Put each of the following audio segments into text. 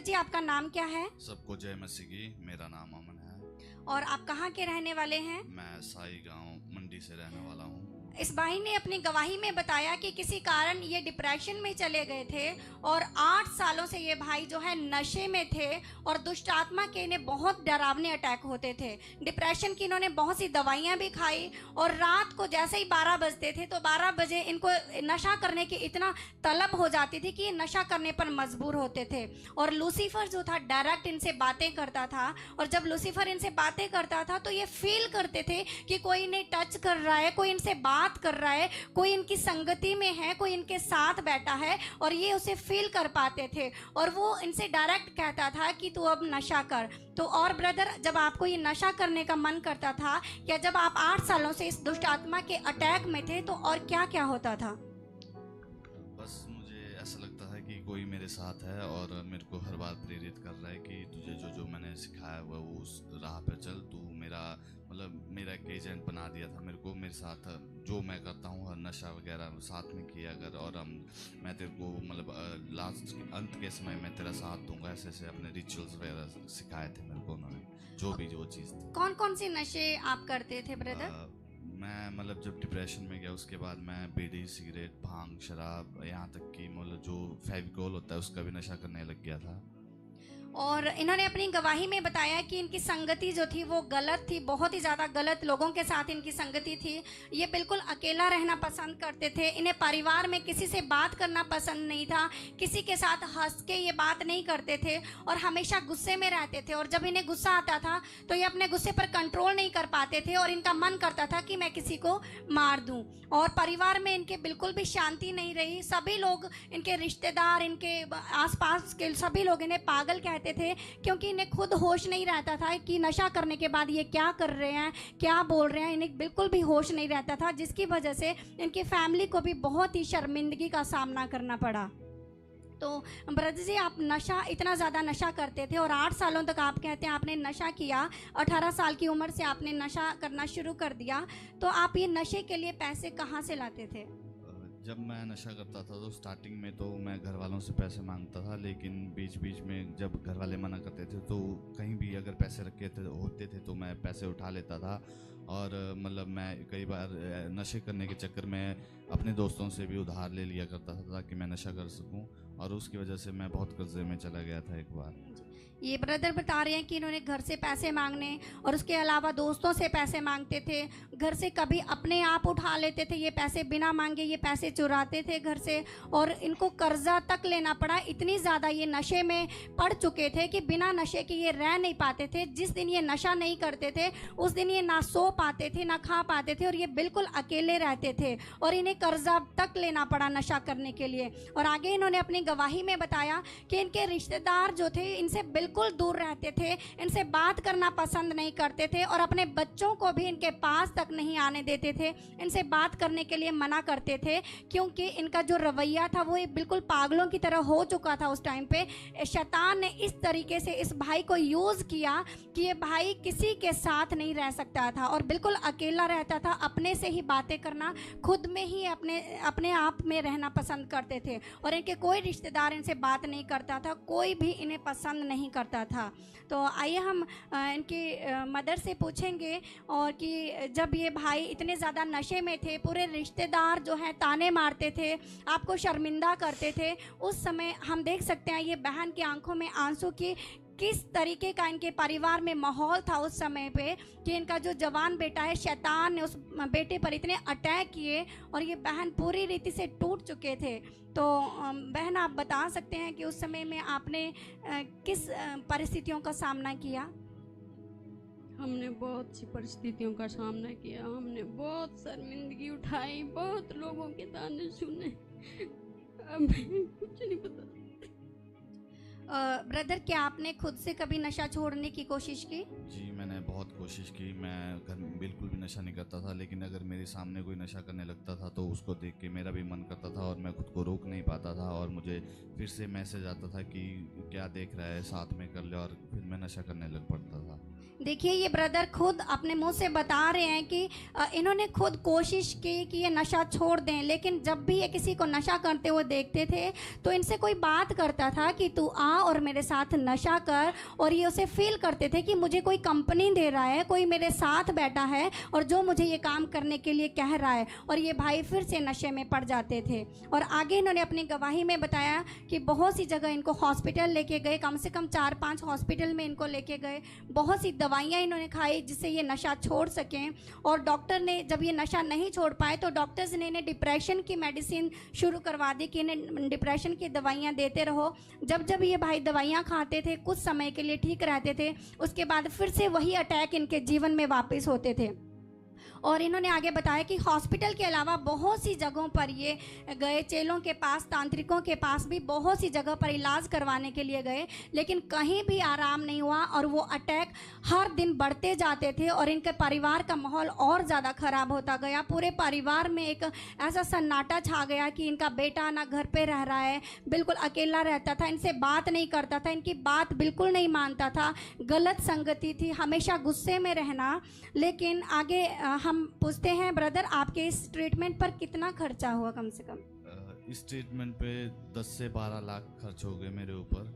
जी आपका नाम क्या है सबको जय मसीह की। मेरा नाम अमन है। और आप कहाँ के रहने वाले हैं? मैं साई गांव मंडी से रहने वाला हूँ। इस भाई ने अपनी गवाही में बताया कि किसी कारण ये डिप्रेशन में चले गए थे और 8 सालों से ये भाई जो है नशे में थे और दुष्ट आत्मा के इन्हें बहुत डरावने अटैक होते थे। डिप्रेशन की इन्होंने बहुत सी दवाइयां भी खाई और रात को जैसे ही 12 बजते थे तो 12 बजे इनको नशा करने की इतना तलब हो जाती थी कि ये नशा करने पर मजबूर होते थे। और लूसीफर जो था डायरेक्ट इनसे बातें करता था और जब लूसीफर इनसे बातें करता था तो ये फील करते थे कि कोई इन्हें टच कर रहा है, कोई इनसे बात कर रहा है, कोई इनकी संगति में है, कोई इनके साथ बैठा है और ये उसे फील कर पाते थे और वो इनसे डायरेक्ट कहता था कि तू अब नशा कर। तो और ब्रदर, जब आपको ये नशा करने का मन करता था या जब आप 8 सालों से इस दुष्ट आत्मा के अटैक में थे तो और क्या क्या होता था? बस मुझे ऐसा लगता है कि कोई मेरे साथ है और मेरे को हर बार प्रेरित कर रहा है कि तुझे जो जो मैंने सिखाया हुआ वो उस राह पे चल। तू मेरा मेरा एक एजेंट बना दिया था मेरे को। मेरे साथ जो मैं करता हूँ हर नशा वगैरह साथ में किया कर और मैं तेरे को लास्ट अंत के समय में तेरा साथ दूंगा। ऐसे ऐसे अपने रिचुअल्स वगैरह सिखाए थे मेरे को उन्होंने, जो भी जो चीज़ थी। कौन कौन से नशे आप करते थे ब्रदर? मैं जब डिप्रेशन में गया उसके बाद मैं बीड़ी, सिगरेट, भांग, शराब, यहाँ तक कि जो फेविकोल होता है उसका भी नशा करने लग गया था। और इन्होंने अपनी गवाही में बताया कि इनकी संगति जो थी वो गलत थी, बहुत ही ज़्यादा गलत लोगों के साथ इनकी संगति थी। ये बिल्कुल अकेला रहना पसंद करते थे। इन्हें परिवार में किसी से बात करना पसंद नहीं था, किसी के साथ हंस के ये बात नहीं करते थे और हमेशा गुस्से में रहते थे। और जब इन्हें गुस्सा आता था तो ये अपने गुस्से पर कंट्रोल नहीं कर पाते थे और इनका मन करता था कि मैं किसी को मार दूं। और परिवार में इनके बिल्कुल भी शांति नहीं रही। सभी लोग, इनके रिश्तेदार, इनके आसपास के सभी लोग इन्हें पागल कहते थे क्योंकि इन्हें खुद होश नहीं रहता था कि नशा करने के बाद ये क्या कर रहे हैं, क्या बोल रहे हैं। इन्हें बिल्कुल भी होश नहीं रहता था, जिसकी वजह से इनकी फैमिली को भी बहुत ही शर्मिंदगी का सामना करना पड़ा। तो ब्रदर जी, आप नशा, इतना ज़्यादा नशा करते थे और 8 सालों तक आप कहते हैं आपने नशा किया। 18 साल की उम्र से आपने नशा करना शुरू कर दिया। तो आप ये नशे के लिए पैसे कहाँ से लाते थे? जब मैं नशा करता था तो स्टार्टिंग में तो मैं घर वालों से पैसे मांगता था, लेकिन बीच बीच में जब घर वाले मना करते थे तो कहीं भी अगर पैसे रखे होते थे तो मैं पैसे उठा लेता था। और मैं कई बार नशे करने के चक्कर में अपने दोस्तों से भी उधार ले लिया करता था ताकि मैं नशा कर सकूं और उसकी वजह से मैं बहुत कर्जे में चला गया था एक बार। ये ब्रदर बता रहे हैं कि इन्होंने घर से पैसे मांगने और उसके अलावा दोस्तों से पैसे मांगते थे, घर से कभी अपने आप उठा लेते थे ये पैसे, बिना मांगे ये पैसे चुराते थे घर से और इनको कर्जा तक लेना पड़ा। इतनी ज़्यादा ये नशे में पड़ चुके थे कि बिना नशे के ये रह नहीं पाते थे। जिस दिन ये नशा नहीं करते थे उस दिन ये ना सो पाते थे, ना खा पाते थे और ये बिल्कुल अकेले रहते थे और इन्हें कर्जा तक लेना पड़ा नशा करने के लिए। और आगे इन्होंने अपनी गवाही में बताया कि इनके रिश्तेदार जो थे इनसे बिल्कुल दूर रहते थे, इनसे बात करना पसंद नहीं करते थे और अपने बच्चों को भी इनके पास तक नहीं आने देते थे, इनसे बात करने के लिए मना करते थे क्योंकि इनका जो रवैया था वो बिल्कुल पागलों की तरह हो चुका था। उस टाइम पे शैतान ने इस तरीके से इस भाई को यूज़ किया कि ये भाई किसी के साथ नहीं रह सकता था और बिल्कुल अकेला रहता था। अपने से ही बातें करना, खुद में ही अपने आप में रहना पसंद करते थे और इनके कोई रिश्तेदार इनसे बात नहीं करता था, कोई भी इन्हें पसंद नहीं करता था। तो आइए हम इनकी मदर से पूछेंगे और कि जब ये भाई इतने ज़्यादा नशे में थे, पूरे रिश्तेदार जो हैं ताने मारते थे, आपको शर्मिंदा करते थे, उस समय हम देख सकते हैं ये बहन की आंखों में आंसू की किस तरीके का इनके परिवार में माहौल था उस समय पे कि इनका जो जवान बेटा है, शैतान ने उस बेटे पर इतने अटैक किए और ये बहन पूरी रीति से टूट चुके थे। तो बहन, आप बता सकते हैं कि उस समय में आपने किस परिस्थितियों का सामना किया? हमने बहुत सी परिस्थितियों का सामना किया, हमने बहुत शर्मिंदगी उठाई, बहुत लोगों के ताने सुने, हमें कुछ नहीं पता। ब्रदर, क्या आपने खुद से कभी नशा छोड़ने की कोशिश की? जी, मैंने बहुत कोशिश की। मैं घर में बिल्कुल भी नशा नहीं करता था, लेकिन अगर मेरे सामने कोई नशा करने लगता था तो उसको देख के मेरा भी मन करता था और मैं खुद को रोक नहीं पाता था और मुझे फिर से मैसेज आता था कि क्या देख रहा है, साथ में कर ले, और फिर मैं नशा करने लग पड़ता था। देखिए, ये ब्रदर खुद अपने मुंह से बता रहे हैं कि इन्होंने खुद कोशिश की कि ये नशा छोड़ दें, लेकिन जब भी ये किसी को नशा करते हुए देखते थे तो इनसे कोई बात करता था कि तू आ और मेरे साथ नशा कर। और ये उसे फील करते थे कि मुझे कोई कंपनी दे रहा है, कोई मेरे साथ बैठा है और जो मुझे ये काम करने के लिए कह रहा है। और ये भाई फिर से नशे में पड़ जाते थे। और आगे इन्होंने अपनी गवाही में बताया कि बहुत सी जगह इनको हॉस्पिटल लेके गए, कम से कम 4-5 हॉस्पिटल में इनको लेके गए, बहुत सी दवाइयाँ इन्होंने खाई जिससे ये नशा छोड़ सकें। और डॉक्टर ने जब ये नशा नहीं छोड़ पाए तो डॉक्टर्स ने इन्हें डिप्रेशन की मेडिसिन शुरू करवा दी कि इन्हें डिप्रेशन की दवाइयाँ देते रहो। जब जब ये भाई दवाइयाँ खाते थे कुछ समय के लिए ठीक रहते थे, उसके बाद फिर से वही अटैक इनके जीवन में वापस होते थे। और इन्होंने आगे बताया कि हॉस्पिटल के अलावा बहुत सी जगहों पर ये गए, चेलों के पास, तांत्रिकों के पास भी बहुत सी जगह पर इलाज करवाने के लिए गए, लेकिन कहीं भी आराम नहीं हुआ और वो अटैक हर दिन बढ़ते जाते थे और इनके परिवार का माहौल और ज़्यादा ख़राब होता गया। पूरे परिवार में एक ऐसा सन्नाटा छा गया कि इनका बेटा ना घर पे रह रहा है, बिल्कुल अकेला रहता था, इनसे बात नहीं करता था, इनकी बात बिल्कुल नहीं मानता था, गलत संगति थी, हमेशा गुस्से में रहना। लेकिन आगे हम पूछते हैं, ब्रदर आपके इस ट्रीटमेंट पर कितना खर्चा हुआ कम से कम? इस ट्रीटमेंट पे 10 से 12 लाख खर्च हो गए मेरे ऊपर।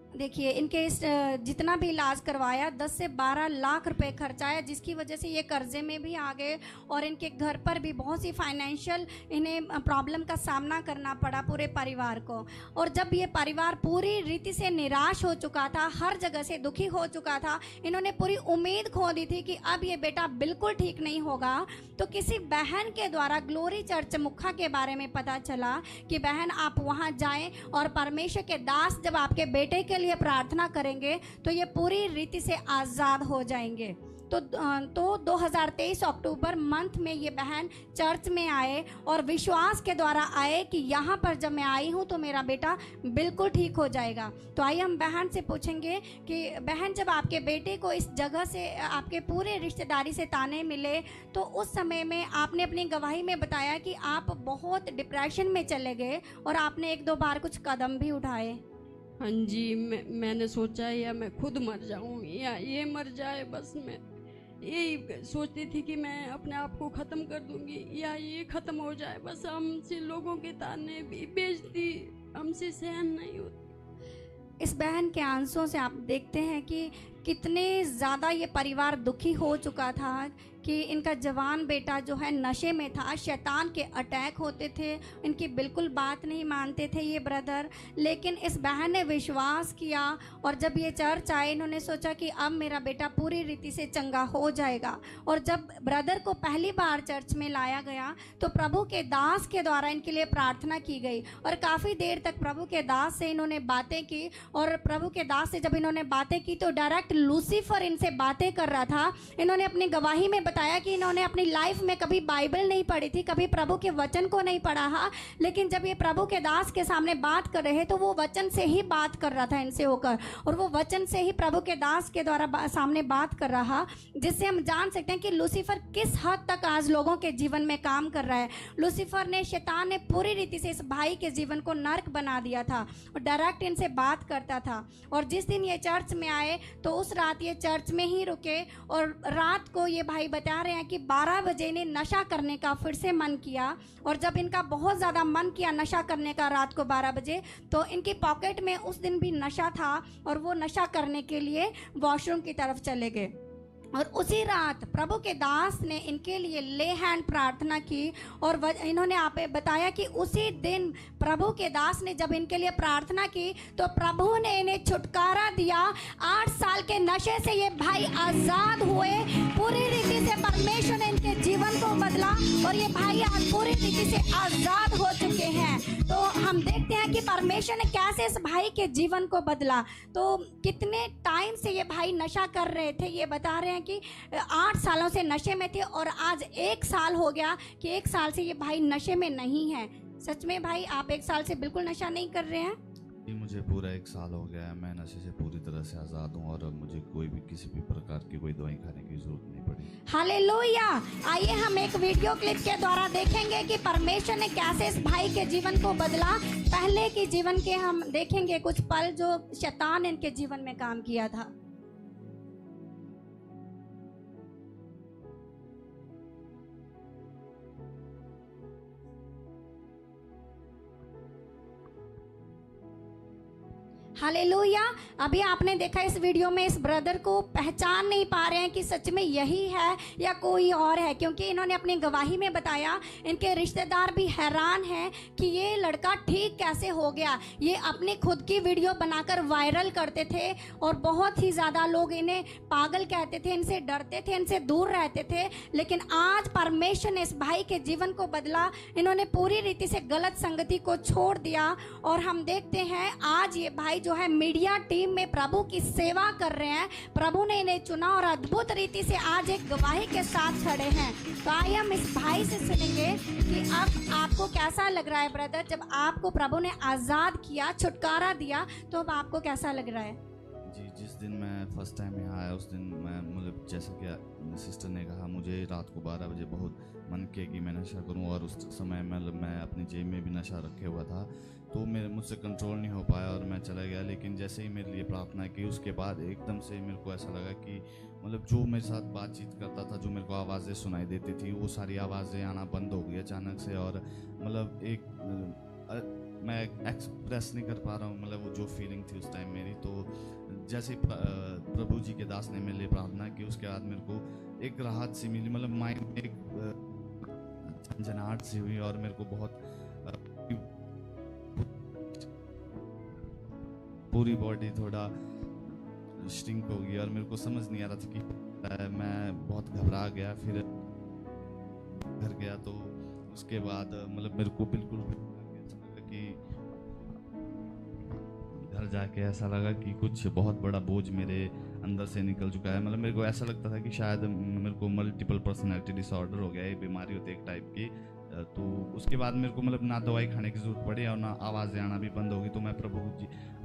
देखिए इनके इस जितना भी इलाज करवाया 10 से 12 लाख रुपए खर्चा आया, जिसकी वजह से ये कर्जे में भी आ गए और इनके घर पर भी बहुत सी फाइनेंशियल इन्हें प्रॉब्लम का सामना करना पड़ा पूरे परिवार को। और जब ये परिवार पूरी रीति से निराश हो चुका था, हर जगह से दुखी हो चुका था, इन्होंने पूरी उम्मीद खो दी थी कि अब ये बेटा बिल्कुल ठीक नहीं होगा। तो किसी बहन के द्वारा ग्लोरी चर्च मुखा के बारे में पता चला कि बहन आप वहाँ जाएं और परमेश्वर के दास जब आपके बेटे के लिए प्रार्थना करेंगे तो ये पूरी रीति से आज़ाद हो जाएंगे। तो 2023 अक्टूबर मंथ में ये बहन चर्च में आए और विश्वास के द्वारा आए कि यहाँ पर जब मैं आई हूँ तो मेरा बेटा बिल्कुल ठीक हो जाएगा। तो आइए हम बहन से पूछेंगे कि बहन जब आपके बेटे को इस जगह से, आपके पूरे रिश्तेदारी से ताने मिले, तो उस समय में आपने अपनी गवाही में बताया कि आप बहुत डिप्रेशन में चले गए और आपने 1-2 बार कुछ कदम भी उठाए। हाँ जी, मैंने सोचा या मैं खुद मर जाऊं या ये मर जाए, बस मैं यही सोचती थी कि मैं अपने आप को ख़त्म कर दूंगी या ये ख़त्म हो जाए। बस हमसे लोगों के ताने भी बेइज्जती हमसे सहन नहीं होती। इस बहन के आंसुओं से आप देखते हैं कि कितने ज़्यादा ये परिवार दुखी हो चुका था कि इनका जवान बेटा जो है नशे में था, शैतान के अटैक होते थे, इनकी बिल्कुल बात नहीं मानते थे ये ब्रदर। लेकिन इस बहन ने विश्वास किया और जब ये चर्च आए इन्होंने सोचा कि अब मेरा बेटा पूरी रीति से चंगा हो जाएगा। और जब ब्रदर को पहली बार चर्च में लाया गया तो प्रभु के दास के द्वारा इनके लिए प्रार्थना की गई और काफ़ी देर तक प्रभु के दास से इन्होंने बातें की। और प्रभु के दास से जब इन्होंने बातें की तो डायरेक्ट लूसीफर इनसे बातें कर रहा था। इन्होंने अपनी गवाही में बताया कि इन्होंने अपनी लाइफ में कभी बाइबल नहीं पढ़ी थी, कभी प्रभु के वचन को नहीं पढ़ा था, लेकिन जब ये प्रभु के दास के सामने बात कर रहे तो वो वचन से ही बात कर रहा था इनसे होकर, और वो वचन से ही प्रभु के दास के द्वारा सामने बात कर रहा, जिससे हम जान सकते हैं कि लूसीफर किस हद तक आज लोगों के जीवन में काम कर रहा है। लूसीफर ने, शैतान ने पूरी रीति से इस भाई के जीवन को नर्क बना दिया था और डायरेक्ट इनसे बात करता था। और जिस दिन ये चर्च में आए तो उस रात ये चर्च में ही रुके और रात को ये भाई बता रहे हैं कि 12 बजे इन्हें नशा करने का फिर से मन किया। और जब इनका बहुत ज़्यादा मन किया नशा करने का रात को 12 बजे, तो इनकी पॉकेट में उस दिन भी नशा था और वो नशा करने के लिए वॉशरूम की तरफ चले गए। और उसी रात प्रभु के दास ने इनके लिए ले हैंड प्रार्थना की और इन्होंने आप बताया कि उसी दिन प्रभु के दास ने जब इनके लिए प्रार्थना की तो प्रभु ने इन्हें छुटकारा दिया। 8 साल के नशे से ये भाई आज़ाद हुए, पूरी रीति से परमेश्वर ने इनके जीवन को बदला और ये भाई आज पूरी रीति से आज़ाद हो चुके हैं। तो हम देखते हैं कि परमेश्वर ने कैसे इस भाई के जीवन को बदला। तो कितने टाइम से ये भाई नशा कर रहे थे, ये बता रहे हैं कि 8 सालों से नशे में थे और आज 1 साल हो गया कि 1 साल से ये भाई नशे में नहीं है। सच में भाई आप 1 साल से बिल्कुल नशा नहीं कर रहे हैं? मुझे पूरा 1 साल हो गया है, मैं नशे से पूरी तरह से आज़ाद हूँ और अब मुझे कोई भी किसी भी प्रकार की कोई दवाई खाने की जरूरत नहीं पड़ी। हालेलुया। आइए हम एक वीडियो क्लिप के द्वारा देखेंगे कि परमेश्वर ने कैसे इस भाई के जीवन को बदला। पहले के जीवन के हम देखेंगे कुछ पल जो शैतान ने इनके जीवन में काम किया था। हालेलुया। अभी आपने देखा इस वीडियो में इस ब्रदर को पहचान नहीं पा रहे हैं कि सच में यही है या कोई और है, क्योंकि इन्होंने अपनी गवाही में बताया इनके रिश्तेदार भी हैरान हैं कि ये लड़का ठीक कैसे हो गया। ये अपनी खुद की वीडियो बनाकर वायरल करते थे और बहुत ही ज़्यादा लोग इन्हें पागल कहते थे, इनसे डरते थे, इनसे दूर रहते थे। लेकिन आज परमेश्वर ने इस भाई के जीवन को बदला। इन्होंने पूरी रीति से गलत संगति को छोड़ दिया और हम देखते हैं आज ये भाई जो है मीडिया टीम में प्रभु की सेवा कर रहे हैं। प्रभु ने इन्हें चुना और अद्भुत रीति से आज एक गवाही के साथ खड़े हैं। तो आइए हम इस भाई से सुनेंगे कि अब आपको कैसा लग रहा है ब्रदर, जब आपको प्रभु ने आज़ाद किया, छुटकारा दिया, तो अब आपको कैसा लग रहा है? जी, जिस दिन मैं फर्स्ट टाइम यहाँ आया उस दिन मैं मतलब जैसा कि सिस्टर ने कहा, मुझे रात को 12 बजे बहुत मन किया कि मैं नशा करूँ और उस समय मतलब मैं अपनी जेब में भी नशा रखे हुआ था, तो मेरे मुझसे कंट्रोल नहीं हो पाया और मैं चला गया। लेकिन जैसे ही मेरे लिए प्रार्थना की उसके बाद एकदम से मेरे को ऐसा लगा कि मतलब जो मेरे साथ बातचीत करता था, जो मेरे को आवाज़ें सुनाई देती थी, वो सारी आवाज़ें आना बंद हो गई अचानक से। और मतलब मैं एक्सप्रेस नहीं कर पा रहा हूँ मतलब वो जो फीलिंग थी उस टाइम मेरी। तो जैसे प्रभु जी के दास ने मेरे लिए प्रार्थना की उसके बाद मेरे को एक राहत सी मिली, मतलब माइंड में एक झंझनाहट सी हुई और मेरे को बहुत पूरी बॉडी थोड़ा श्रिंक हो गई और मेरे को समझ नहीं आ रहा था कि मैं बहुत घबरा गया। फिर घर गया तो उसके बाद मतलब मेरे को बिल्कुल कि घर जाके ऐसा लगा कि कुछ बहुत बड़ा बोझ मेरे अंदर से निकल चुका है। मतलब मेरे को ऐसा लगता था कि शायद मेरे को मल्टीपल पर्सनैलिटी डिसऑर्डर हो गया है, बीमारी होती है एक टाइप की। तो उसके बाद मेरे को मतलब ना दवाई खाने की ज़रूरत पड़ी और ना आवाज़ें आना भी बंद हो गई। तो मैं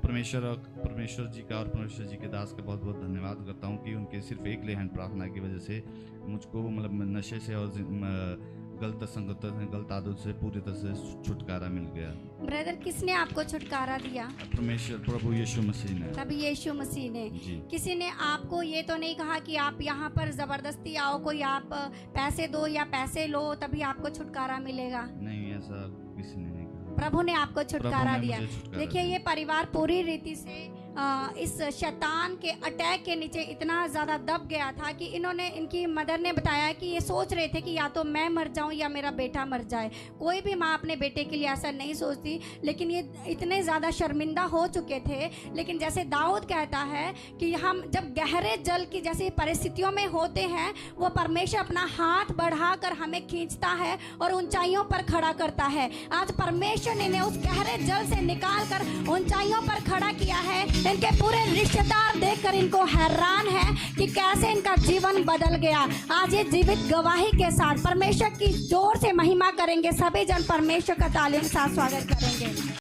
परमेश्वर जी का और परमेश्वर जी के दास का बहुत बहुत धन्यवाद करता हूँ कि उनके सिर्फ एक ले हैंड प्रार्थना की वजह से मुझको मतलब नशे से और गलत संगत गलत आदत से पूरी तरह से छुटकारा मिल गया। ब्रदर, किसने आपको छुटकारा दिया? परमेश्वर प्रभु यीशु मसीह ने। तब यीशु मसीह ने। किसी ने आपको ये तो नहीं कहा कि आप यहाँ पर जबरदस्ती आओ, कोई आप पैसे दो या पैसे लो तभी आपको छुटकारा मिलेगा? नहीं, ऐसा किसी ने नहीं कहा। प्रभु ने आपको छुटकारा दिया। देखिए, ये परिवार पूरी रीति से इस शैतान के अटैक के नीचे इतना ज़्यादा दब गया था कि इनकी मदर ने बताया कि ये सोच रहे थे कि या तो मैं मर जाऊं या मेरा बेटा मर जाए। कोई भी माँ अपने बेटे के लिए ऐसा नहीं सोचती, लेकिन ये इतने ज़्यादा शर्मिंदा हो चुके थे। लेकिन जैसे दाऊद कहता है कि हम जब गहरे जल की जैसी परिस्थितियों में होते हैं, वो परमेश्वर अपना हाथ बढ़ाकर हमें खींचता है और ऊंचाइयों पर खड़ा करता है। आज परमेश्वर ने उस गहरे जल से निकाल कर ऊंचाइयों पर खड़ा किया है। इनके पूरे रिश्तेदार देखकर इनको हैरान है कि कैसे इनका जीवन बदल गया। आज ये जीवित गवाही के साथ परमेश्वर की जोर से महिमा करेंगे। सभी जन परमेश्वर का तालियों के साथ स्वागत करेंगे।